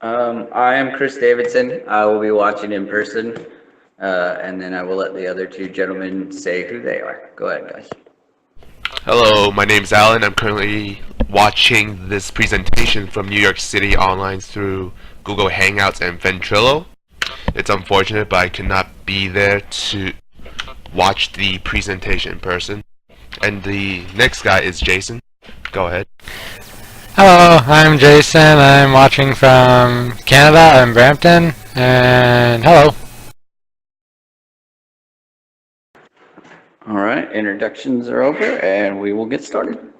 I am Chris Davidson. I will be watching in person, and then I will let the other two gentlemen say who they are. Go ahead, guys. Hello, my name's Alan. I'm currently watching this presentation from New York City online through Google Hangouts and Ventrilo. It's unfortunate, but I could not be there to watch the presentation in person. And the next guy is Jason. Go ahead. Hello, I'm Jason. I'm watching from Canada. I'm Brampton. And hello. All right, introductions are over, and we will get started.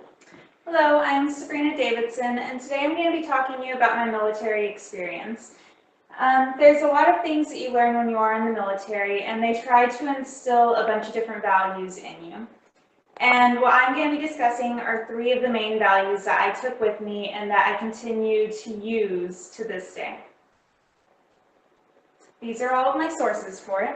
Hello, I'm Sabrina.Davidson, and today I'm going to be talking to you about my military experience. There's a lot of things that you learn when you are in the military, and they try to instill a bunch of different values in you. And what I'm going to be discussing are 3 of the main values that I took with me and that I continue to use to this day. These are all of my sources for it.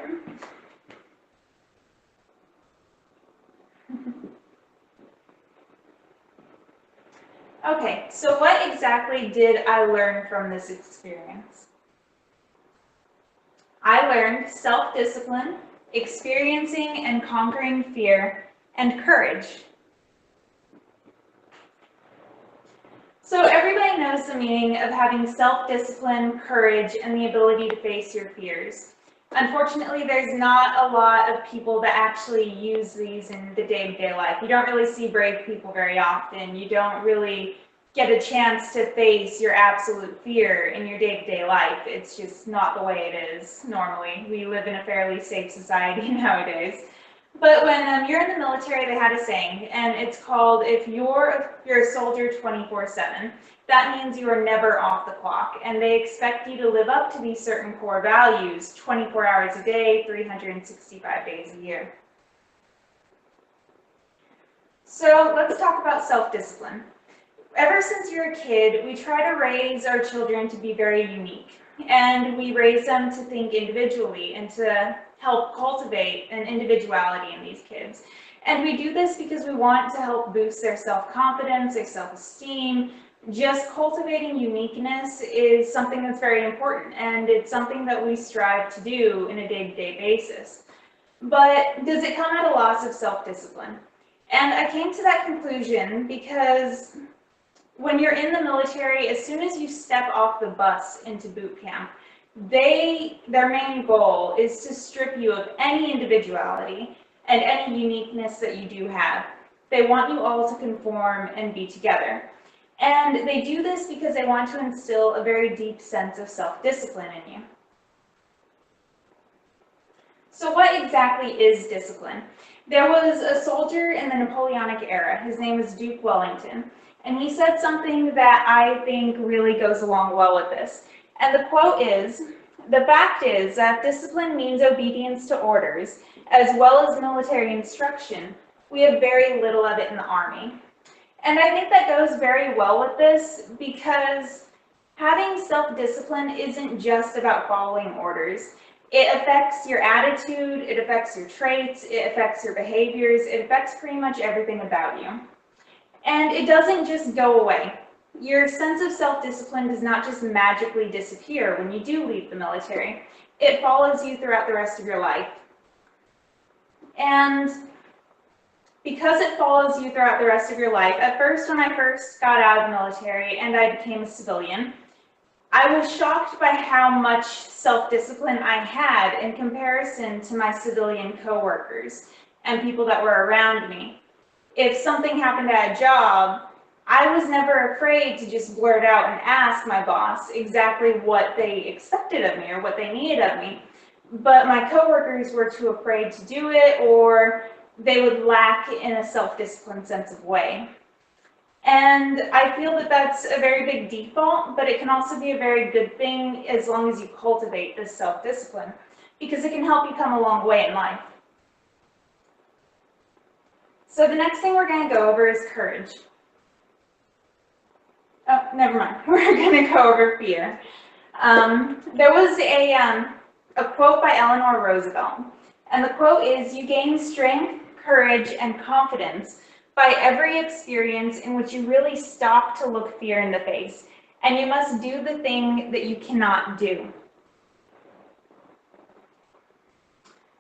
Okay, so what exactly did I learn from this experience? I learned self-discipline, experiencing and conquering fear, and courage. So everybody knows the meaning of having self-discipline, courage, and the ability to face your fears. Unfortunately, there's not a lot of people that actually use these in the day-to-day life. You don't really see brave people very often. You don't really get a chance to face your absolute fear in your day-to-day life. It's just not the way it is normally. We live in a fairly safe society nowadays. But when you're in the military, they had a saying, and it's called, if you're a soldier 24/7, that means you are never off the clock, and they expect you to live up to these certain core values 24 hours a day, 365 days a year. So let's talk about self-discipline. Ever since you're a kid, we try to raise our children to be very unique, and we raise them to think individually and to help cultivate an individuality in these kids. And we do this because we want to help boost their self-confidence, their self-esteem. Just cultivating uniqueness is something that's very important, and it's something that we strive to do in a day-to-day basis. But does it come at a loss of self-discipline? And I came to that conclusion because when you're in the military, as soon as you step off the bus into boot camp, their main goal is to strip you of any individuality and any uniqueness that you do have. They want you all to conform and be together. And they do this because they want to instill a very deep sense of self-discipline in you. So what exactly is discipline? There was a soldier in the Napoleonic era. His name was Duke Wellington. And he said something that I think really goes along well with this. And the quote is, "The fact is that discipline means obedience to orders, as well as military instruction. We have very little of it in the Army." And I think that goes very well with this because having self-discipline isn't just about following orders. It affects your attitude, it affects your traits, it affects your behaviors, it affects pretty much everything about you. And it doesn't just go away. Your sense of self-discipline does not just magically disappear when you do leave the military. It follows you throughout the rest of your life. And because it follows you throughout the rest of your life, at first when I first got out of the military and I became a civilian, I was shocked by how much self-discipline I had in comparison to my civilian coworkers and people that were around me. If something happened at a job, I was never afraid to just blurt out and ask my boss exactly what they expected of me or what they needed of me. But my coworkers were too afraid to do it, or they would lack in a self-disciplined sense of way. And I feel that that's a very big default, but it can also be a very good thing as long as you cultivate this self-discipline, because it can help you come a long way in life. So the next thing we're going to go over is courage. Oh, never mind. We're going to go over fear. There was a quote by Eleanor Roosevelt, and the quote is, "You gain strength, courage, and confidence by every experience in which you really stop to look fear in the face and you must do the thing that you cannot do.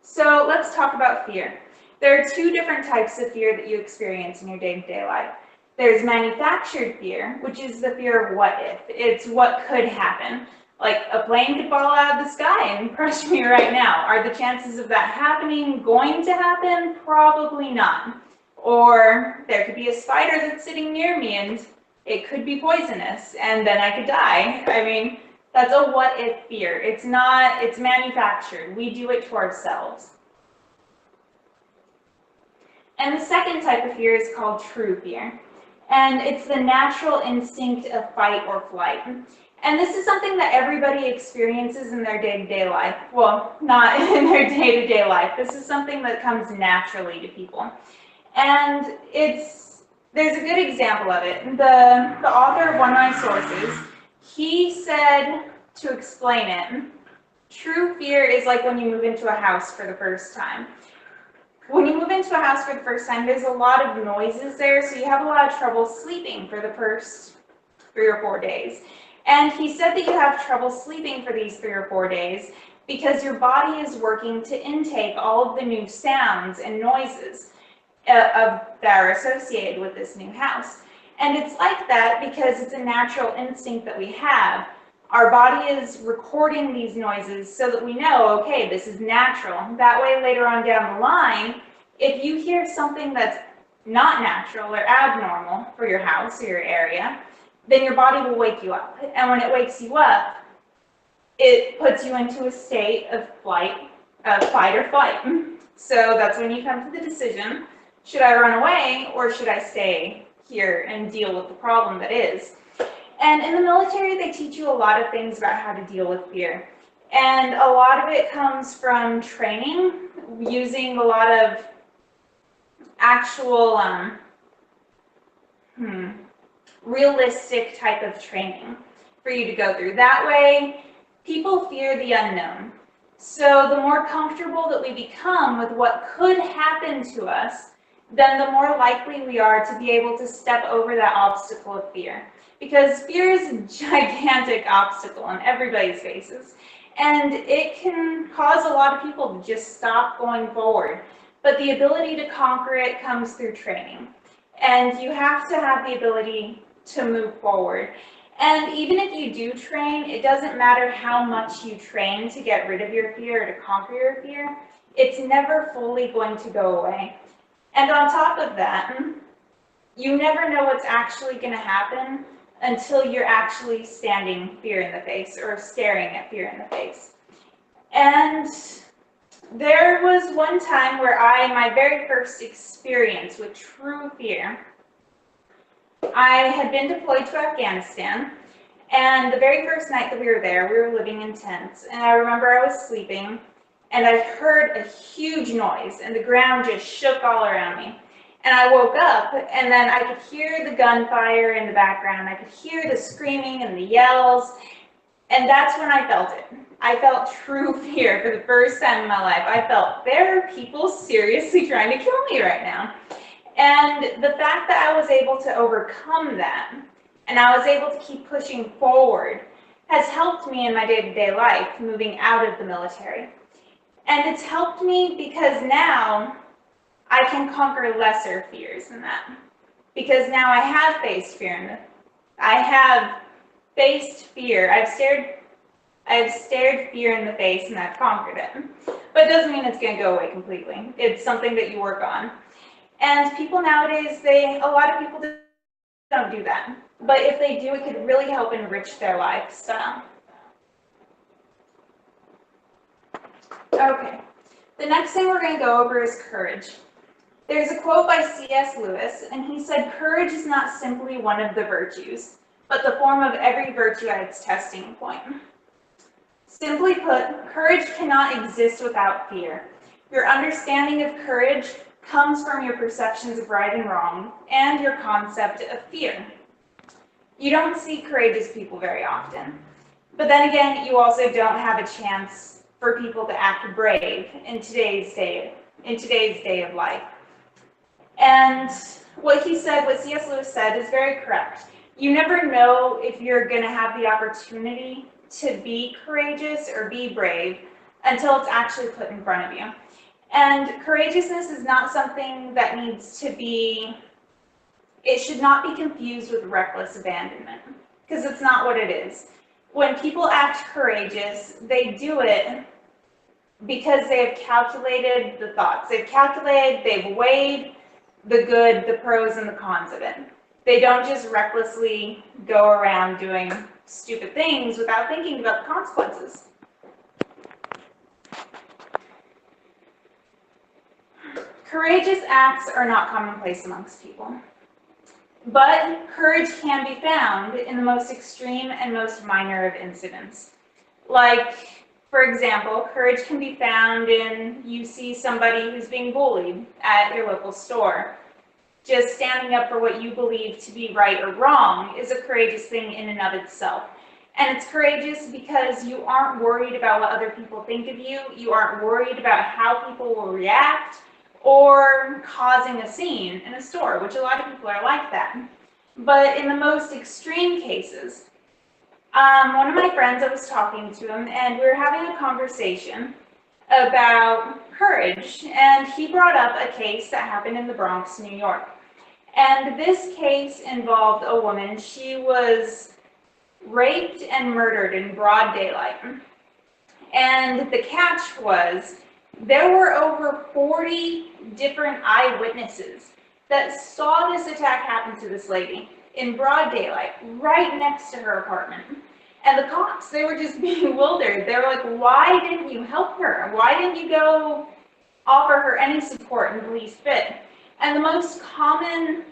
So let's talk about fear. There are two different types of fear that you experience in your day-to-day life. There's manufactured fear, which is the fear of what if. It's what could happen. Like a plane could fall out of the sky and crush me right now. Are the chances of that happening going to happen? Probably not. Or there could be a spider that's sitting near me and it could be poisonous and then I could die. I mean, that's a what if fear. It's not, it's manufactured. We do it to ourselves. And the second type of fear is called true fear. And it's the natural instinct of fight or flight. And this is something that everybody experiences in their day-to-day life. Well, not in their day-to-day life. This is something that comes naturally to people. And there's a good example of it. The author of one of my sources, he said, to explain it, true fear is like when you move into a house for the first time. When you move into a house for the first time, there's a lot of noises there, so you have a lot of trouble sleeping for the first 3 or 4 days. And he said that you have trouble sleeping for these 3 or 4 days because your body is working to intake all of the new sounds and noises that are associated with this new house. And it's like that because it's a natural instinct that we have. Our body is recording these noises so that we know, okay, this is natural. That way, later on down the line, if you hear something that's not natural or abnormal for your house or your area, then your body will wake you up. And when it wakes you up, it puts you into a state of fight or flight. So that's when you come to the decision, should I run away or should I stay here and deal with the problem that is? And in the military, they teach you a lot of things about how to deal with fear. And a lot of it comes from training, using a lot of actual realistic type of training for you to go through. That way, people fear the unknown. So the more comfortable that we become with what could happen to us, then the more likely we are to be able to step over that obstacle of fear. Because fear is a gigantic obstacle on everybody's faces. And it can cause a lot of people to just stop going forward. But the ability to conquer it comes through training. And you have to have the ability to move forward. And even if you do train, it doesn't matter how much you train to get rid of your fear or to conquer your fear, it's never fully going to go away. And on top of that, you never know what's actually going to happen until you're actually standing fear in the face or staring at fear in the face. And there was one time where my very first experience with true fear, I had been deployed to Afghanistan, and the very first night that we were there, we were living in tents, and I remember I was sleeping, and I heard a huge noise, and the ground just shook all around me. And I woke up, and then I could hear the gunfire in the background, I could hear the screaming and the yells, and that's when I felt it. I felt true fear for the first time in my life. I felt there are people seriously trying to kill me right now. And the fact that I was able to overcome that, and I was able to keep pushing forward, has helped me in my day-to-day life, moving out of the military. And it's helped me because now I can conquer lesser fears than that. Because now I have faced fear. I have faced fear. I've stared fear in the face and I've conquered it. But it doesn't mean it's going to go away completely. It's something that you work on. And people nowadays, a lot of people don't do that. But if they do, it could really help enrich their lifestyle. Okay, the next thing we're going to go over is courage. There's a quote by C.S. Lewis, and he said, "Courage is not simply one of the virtues, but the form of every virtue at its testing point." Simply put, courage cannot exist without fear. Your understanding of courage comes from your perceptions of right and wrong and your concept of fear. You don't see courageous people very often. But then again, you also don't have a chance for people to act brave in today's day of life. And what C.S. Lewis said is very correct. You never know if you're going to have the opportunity to be courageous or be brave until it's actually put in front of you. And courageousness is not something that needs to be, it should not be confused with reckless abandonment, because it's not what it is. When people act courageous, they do it because they have calculated the thoughts. They've weighed the good, the pros, and the cons of it. They don't just recklessly go around doing stupid things without thinking about the consequences. Courageous acts are not commonplace amongst people. But courage can be found in the most extreme and most minor of incidents. Like, for example, courage can be found in you see somebody who's being bullied at your local store. Just standing up for what you believe to be right or wrong is a courageous thing in and of itself. And it's courageous because you aren't worried about what other people think of you. You aren't worried about how people will react or causing a scene in a store, which a lot of people are like that. But in the most extreme cases, one of my friends, I was talking to him, and we were having a conversation about courage, and he brought up a case that happened in the Bronx, New York. And this case involved a woman. She was raped and murdered in broad daylight. And the catch was, there were over 40 different eyewitnesses that saw this attack happen to this lady in broad daylight, right next to her apartment. And the cops, they were just bewildered. They were like, why didn't you help her? Why didn't you go offer her any support in the least bit? And the most common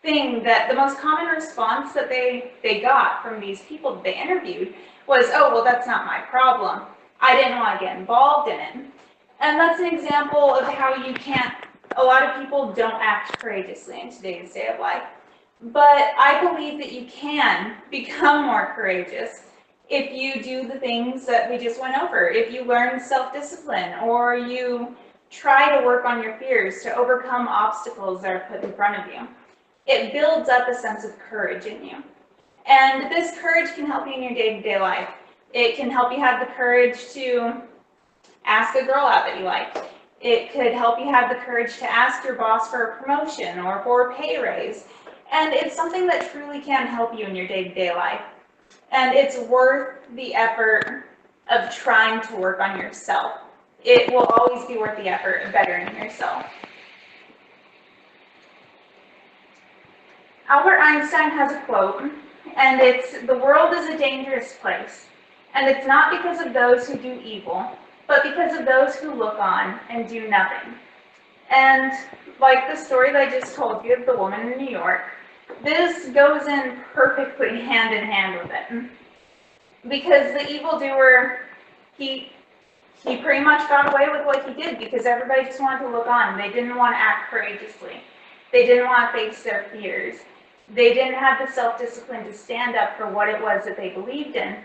response that they got from these people that they interviewed was, oh, well, that's not my problem. I didn't want to get involved in it. And that's an example of how a lot of people don't act courageously in today's day of life. But I believe that you can become more courageous if you do the things that we just went over. If you learn self-discipline, or you try to work on your fears to overcome obstacles that are put in front of you. It builds up a sense of courage in you. And this courage can help you in your day-to-day life. It can help you have the courage to ask a girl out that you like. It could help you have the courage to ask your boss for a promotion or for a pay raise. And it's something that truly can help you in your day-to-day life. And it's worth the effort of trying to work on yourself. It will always be worth the effort of bettering yourself. Albert Einstein has a quote, and it's, "The world is a dangerous place, and it's not because of those who do evil, but because of those who look on and do nothing." And like the story that I just told you of the woman in New York, this goes in perfectly hand in hand with it. Because the evildoer, he pretty much got away with what he did because everybody just wanted to look on. They didn't want to act courageously. They didn't want to face their fears. They didn't have the self-discipline to stand up for what it was that they believed in.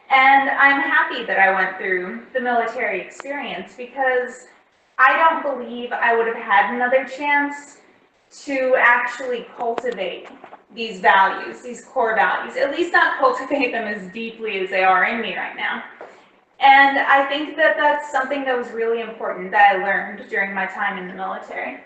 And I'm happy that I went through the military experience because I don't believe I would have had another chance to actually cultivate these values, these core values, at least not cultivate them as deeply as they are in me right now. And I think that that's something that was really important that I learned during my time in the military.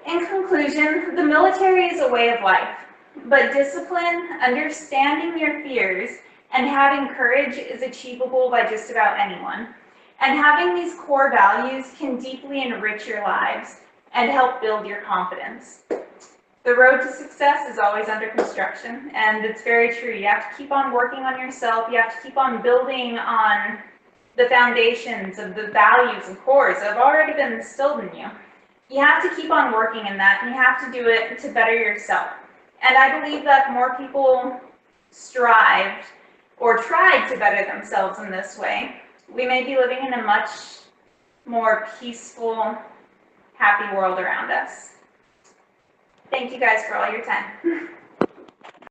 In conclusion, the military is a way of life, but discipline, understanding your fears, and having courage is achievable by just about anyone. And having these core values can deeply enrich your lives and help build your confidence. The road to success is always under construction, and it's very true. You have to keep on working on yourself. You have to keep on building on the foundations of the values and cores that have already been instilled in you. You have to keep on working in that, and you have to do it to better yourself. And I believe that more people strived or tried to better themselves in this way, we may be living in a much more peaceful, happy world around us. Thank you guys for all your time.